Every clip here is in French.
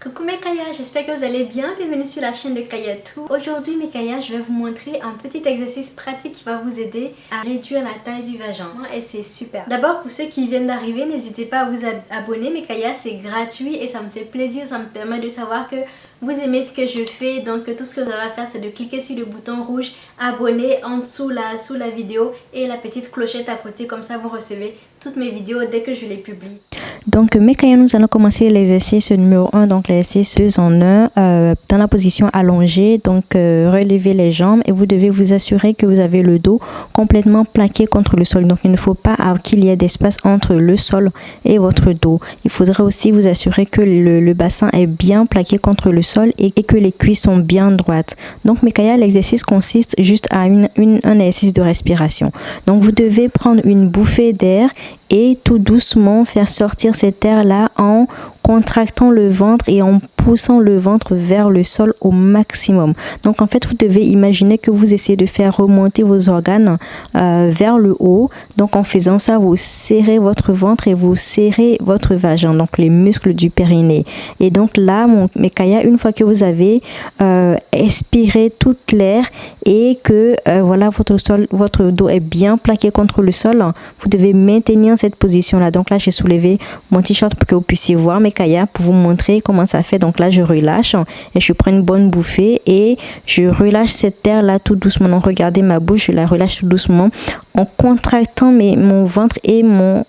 Coucou mes Kaya, j'espère que vous allez bien, bienvenue sur la chaîne de Kayatou. Aujourd'hui mes Kaya, je vais vous montrer un petit exercice pratique qui va vous aider à réduire la taille du vagin et c'est super. D'abord pour ceux qui viennent d'arriver, n'hésitez pas à vous abonner mes Kaya, c'est gratuit et ça me fait plaisir, ça me permet de savoir que vous aimez ce que je fais. Donc tout ce que vous avez à faire c'est de cliquer sur le bouton rouge abonner en dessous sous la vidéo et la petite clochette à côté, comme ça vous recevez toutes mes vidéos dès que je les publie. Donc mes Kaya, nous allons commencer l'exercice numéro 1, donc l'exercice 2 en 1 dans la position allongée. Donc relevez les jambes et vous devez vous assurer que vous avez le dos complètement plaqué contre le sol. Donc il ne faut pas qu'il y ait d'espace entre le sol et votre dos. Il faudra aussi vous assurer que le bassin est bien plaqué contre le sol et que les cuisses sont bien droites. Donc mes Kaya, l'exercice consiste juste à un exercice de respiration. Donc vous devez prendre une bouffée d'air et tout doucement faire sortir cet air là en contractant le ventre et en poussant le ventre vers le sol au maximum. Donc en fait vous devez imaginer que vous essayez de faire remonter vos organes vers le haut. Donc en faisant ça, vous serrez votre ventre et vous serrez votre vagin, donc les muscles du périnée. Et donc là mes Kaya, une fois que vous avez expiré toute l'air et que voilà votre dos est bien plaqué contre le sol, vous devez maintenir cette position là. Donc là j'ai soulevé mon t-shirt pour que vous puissiez voir mes Kaya, pour vous montrer comment ça fait. Donc là je relâche et je prends une bonne bouffée et je relâche cette air là tout doucement. Donc regardez ma bouche, je la relâche tout doucement en contractant mon ventre et mon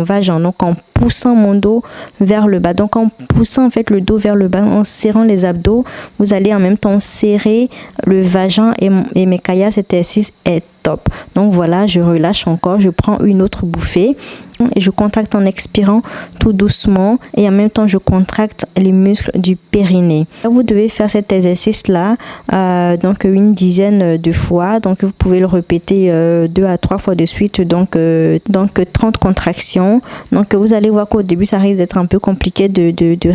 vagin, donc en poussant mon dos vers le bas. Donc en poussant en fait le dos vers le bas, en serrant les abdos, vous allez en même temps serrer le vagin et mes Kaya, cet exercice est top. Donc voilà, je relâche encore, je prends une autre bouffée et je contracte en expirant tout doucement et en même temps je contracte les muscles du périnée. Vous devez faire cet exercice là donc une dizaine de fois. Donc vous pouvez le répéter 2 à 3 fois de suite, donc 30 contractions. Donc vous allez voir qu'au début ça risque d'être un peu compliqué de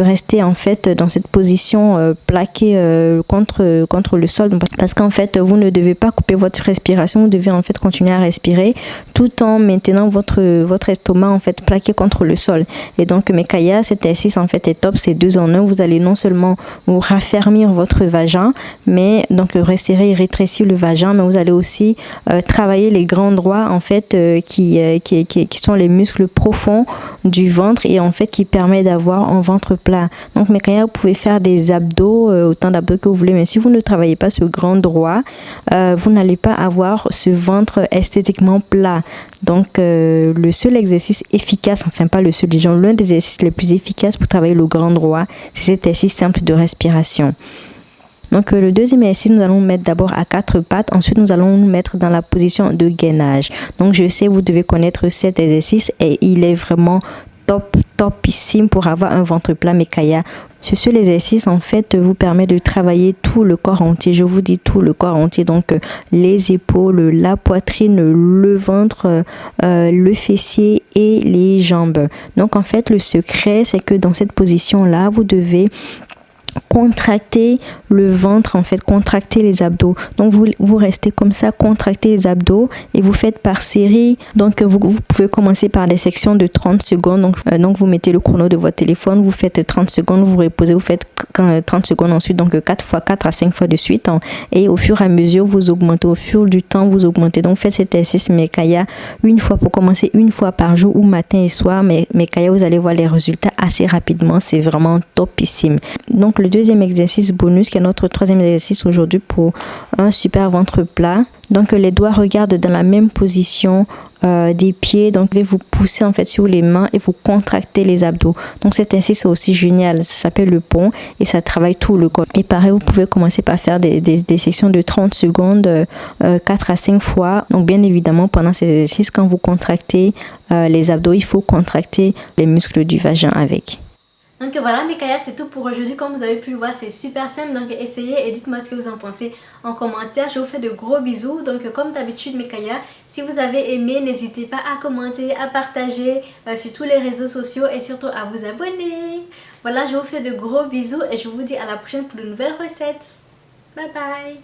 rester en fait dans cette position plaquée contre le sol, parce qu'en fait vous ne devez pas couper votre respiration, vous devez en fait continuer à respirer tout en maintenant votre estomac en fait plaqué contre le sol. Et donc mes Kaya, cet exercice en fait est top, c'est 2 en 1. Vous allez non seulement vous raffermir votre vagin, mais donc resserrer et rétrécir le vagin, mais vous allez aussi travailler les grands droits en fait qui sont les muscles profonds du ventre et en fait qui permet d'avoir un ventre plat. Donc mes Kaya, vous pouvez faire des abdos, autant d'abdos que vous voulez, mais si vous ne travaillez pas ce grand droit, vous n'allez pas avoir ce ventre esthétiquement plat. Donc le seul exercice efficace, enfin pas le seul, disons l'un des exercices les plus efficaces pour travailler le grand droit, c'est cet exercice simple de respiration. Donc le deuxième exercice, nous allons nous mettre d'abord à 4 pattes, ensuite nous allons nous mettre dans la position de gainage. Donc je sais, vous devez connaître cet exercice et il est vraiment topissime pour avoir un ventre plat mes Kaya. Ce seul exercice en fait vous permet de travailler tout le corps entier. Je vous dis tout le corps entier, donc les épaules, la poitrine, le ventre, le fessier et les jambes. Donc en fait le secret c'est que dans cette position là vous devez contracter le ventre, en fait contracter les abdos. Donc vous restez comme ça, contractez les abdos et vous faites par série. Donc vous pouvez commencer par des sections de 30 secondes. Donc vous mettez le chrono de votre téléphone, vous faites 30 secondes, vous reposez, vous faites 30 secondes ensuite, donc 4 fois 4 à 5 fois de suite, et au fur et à mesure vous augmentez, au fur du temps vous augmentez. Donc faites cet exercice mes Kaya une fois, pour commencer une fois par jour ou matin et soir. Mais mes Kaya, vous allez voir les résultats assez rapidement, c'est vraiment topissime. Donc le deuxième exercice bonus, qui est notre troisième exercice aujourd'hui pour un super ventre plat. Donc les doigts regardent dans la même position des pieds. Donc vous devez vous pousser en fait sur les mains et vous contractez les abdos. Donc cet exercice c'est aussi génial, ça s'appelle le pont et ça travaille tout le corps. Et pareil, vous pouvez commencer par faire des sections de 30 secondes 4 à 5 fois. Donc bien évidemment pendant ces exercices, quand vous contractez les abdos, il faut contracter les muscles du vagin avec. Donc voilà mes Kaya, c'est tout pour aujourd'hui. Comme vous avez pu le voir, c'est super simple. Donc essayez et dites-moi ce que vous en pensez en commentaire. Je vous fais de gros bisous. Donc comme d'habitude mes Kaya, si vous avez aimé, n'hésitez pas à commenter, à partager sur tous les réseaux sociaux et surtout à vous abonner. Voilà, je vous fais de gros bisous et je vous dis à la prochaine pour de nouvelles recettes. Bye bye.